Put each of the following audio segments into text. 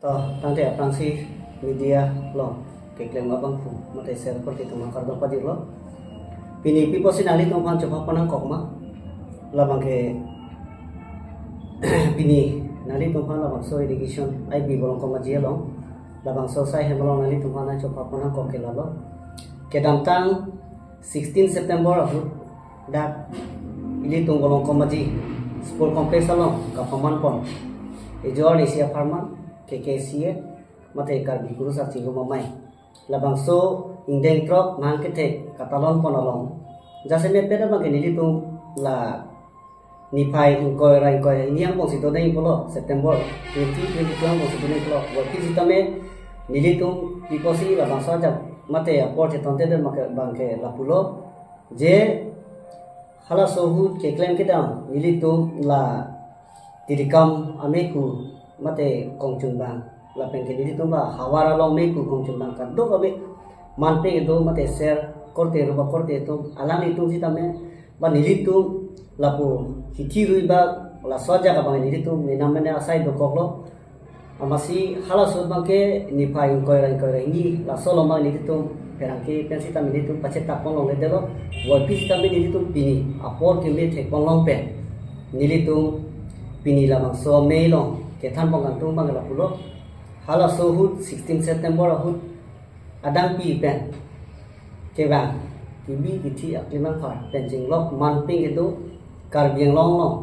To tante aprangsi media lo keklem abang fu mate share korti tuma kardo padi lo pini pipo sinali tong pan coba panang kokma labang ke pini nali tong pan labang so irrigation ai bi bolong koma jielo labang so sai hebolong nali tong pan coba panang kok ke lalo ke damtang 16 September ahu dak ili tong bolong koma ji sport complex lo kapaman pon ejor Asia Farman KKCA mate kar bikuru sa chingo mamai labang so indeng trok mang kete katalon ponalong jase me peda bang nili tum la nipai ingkoi rai koi iniang pong sito dei polo September 2022 pong sito dei polo waki sitame nili tum piposi labang so jab mate apor che tonte de bang ke lapulo je hala sohu ke claim kedam nili tum la tirikam ameku mate kongchun bang la pengke diri tumba hawara long me ku kongchun bang kan do kabe manpe do mate share korte roba korte to alang itu sita me ba nili tu lapu hikiru ba la soja ka bang nili tu menamene asai do koklo amasi hala so bang ke ni pai koi ni la solo ma nili tu perangke pensita nili tu pache tapon long le delo wa pisita me nili tu pini apor ke me thek long pe nili tu pini la bang so me long ke than bang tung bang la pulo hala so hut 16 September hut adang pi pen ke bang ki bi ki thi akliman phar pen jing lok man ping itu kar biang long long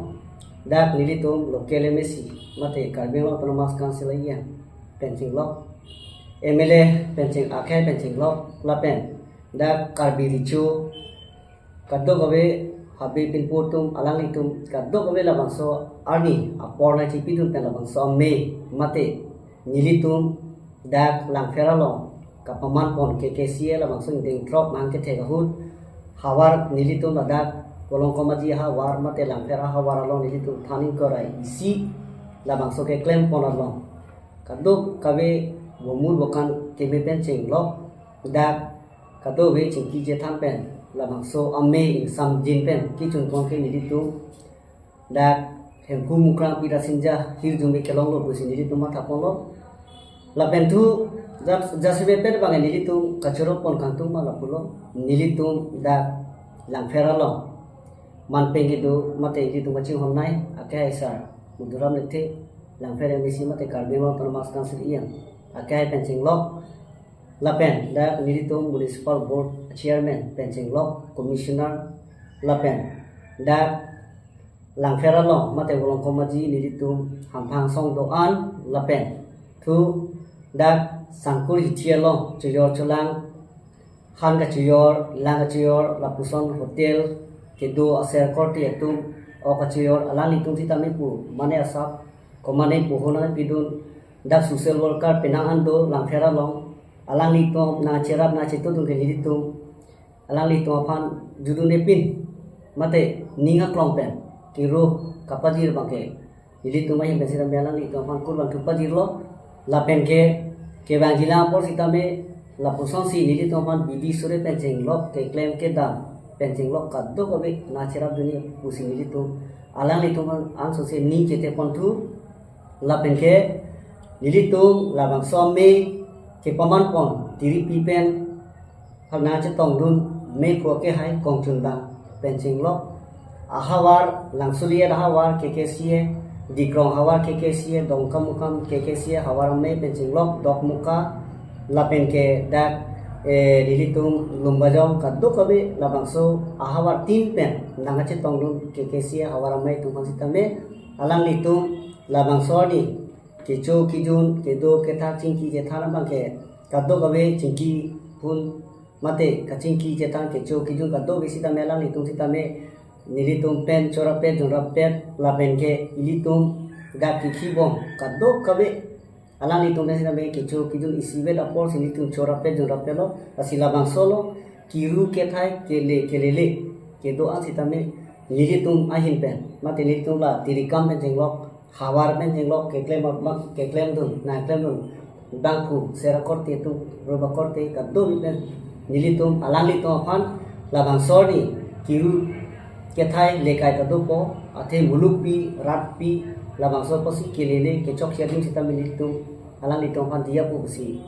dak nili tum lokele mesi mate kar biang long tonomas council ya pen jing lok MLA pen jing akhe pen jing lok la pen dak kar bi richu kaddo gabe habi pin putum alang itum kaddo gabe la bang so arni apor na chi pitum pen la bang so me mate nilitum dak lang feralong kapaman pon KKCA la bang so ding drop mang ke thega hut hawar nilitum la dak bolong komaji hawar mate lang fera hawar along nilitum thaning korai isi la bang so ke claim pon along kaddo kabe bomul bokan keme pen ching lok dak kaddo we chingki je tham pen labang so amme sam jin pen ki chung kong ke nilitum dak hempu mukra pira sinja hir jumi kelong lo busi nilitum ma thapon lo la pen thu jasbe pen bang nilitum kachoro pon kantung ma la pulo nilitum dak lang fera lo man pengi do mate nilitum maching homnai akai sar muduram lethe lang fera misi mate karbe ma tonomas council ian akai penching lo la pen dak nilitum municipal board chairman penching lo commissioner la pen dak lang fera lo mate bolong komaji nilitum hampang song do an la pen thu dak sangkur hitia lo chuyor chulang han ka chuyor lang ka chuyor la puson hotel kedo aser korti etum o ka chuyor alang litum sitame pu mane asap ko mane pohona pidun dak social worker penangan do lang fera lo alang litum na cerap na cetu tu ke nilitum alang litum aphan judune pin mate ninga klong pen kiro kapajir bangke nilitum mai besira melang litum aphan kurban tupajir lo la pen ke bang jila por sitame la puson si nilitum aphan bibi sure pen jeng lo ke claim ke dam pen jeng lo kaddo kobe na cerap dunia pusi nilitum alang litum an so se ni kete pon tu la pen ke nilitum la bang som me ke paman pon tiri pipen hana che tong dun me ko ke hai kong chun bang penching lo ahawar langsulia ahawar KKCA dikrong hawar KKCA dongkam mukam KKCA hawar me penching lo dok muka la pen ke dak dilitum lumbajong kaddo kabe la bang so ahawar tin pen nanga che tong dun KKCA hawar me tu sitame alang litum la bang so ni kecho kijun kedo ketha chingki je thana bang ke kaddo gabe chingki pun mate kachingki je tan kecho kijun kaddo besita mela litung sita me nilitum pen chora pe jora pe la pen ke ilitum ga kiki bom kaddo gabe ala litung sita me kecho kijun isibe la por silitum chora pe jora pe lo asila bang solo kiru kethai kelele kedo an sita me nilitum ahin pen mate nilitum la tirikam pen jenglok hawar pen jenglok ke claim dun na claim dun bang pu sera korte tu roba korte kaddo pen nilitum alang litum aphan labang sorni kiru kethai lekai kaddo po athe muluk pi rat pi labang so posi kelele ke chok sharing sita nilitum alang di tongpan dia pu si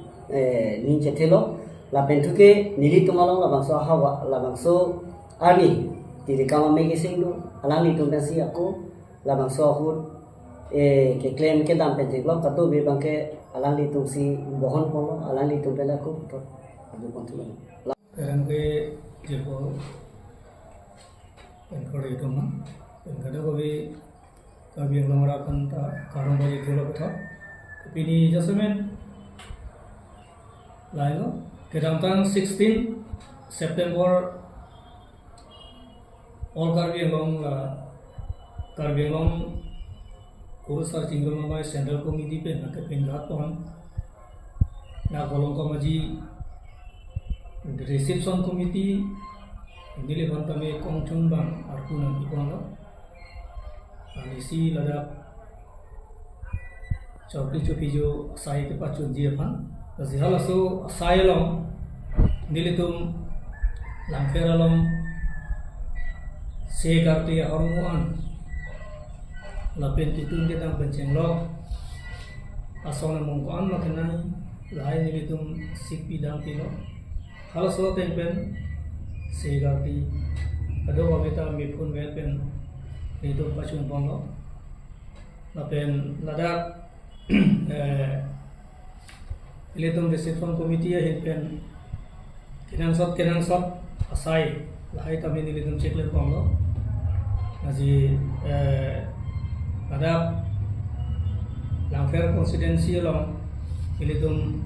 nin cetelo la pentuke nili tumalong la bangso hawa la bangso army di kama mege sindu alang di tongpan si aku la bangso hut ke claim ke dam penjeng lo katu be bangke alang di tungsi bohon polo alang di tongpan aku to adu kontulan Karena ke jepo enkode itu mah, enkode kami yang mengharapkan tak karang bagi kalau betul, tapi ini jasmen lain kedangtang 16 September all kami yang kurusar tinggal mamai central committee pen nak pindah pon, nak kolong kamaji reception committee nili bantame kongchung bang arpunan ikonga anisi ladak chokri chopijo sai ke pachun jiapan zihal so sailong nili tum langkeralong se karti hormuan lapen kitun ke tang pencenglok asona mongkoan makenai lain nili tum sikpi dang pilo hal so tempen segati ado wabita mipun pen itu pacun ponglo lapen ladak iletum reception committee pen kenang sot asai lahai tamin iletum cekle ponglo ngaji ladak langfer konsidensi long iletum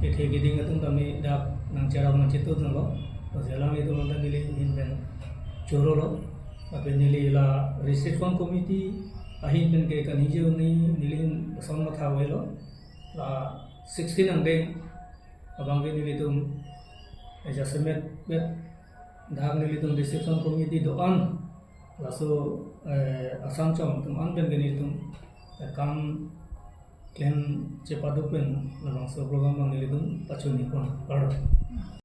kete giding atung tami dak nang cara mencetut nalo, jalan itu mantan nilai hinben coro lo, tapi nilai la reception committee ahin pen ke kan hijau ni nilai sama tahu lo, la 16 angdeng, abang ke nilai tu, adjustment bet, dah nilai tu reception committee doan, lalu asam com tu an pen ke nilai tu, kam klaim cepat tu pen, langsung program bang nilai tu pacun ni pun, baru.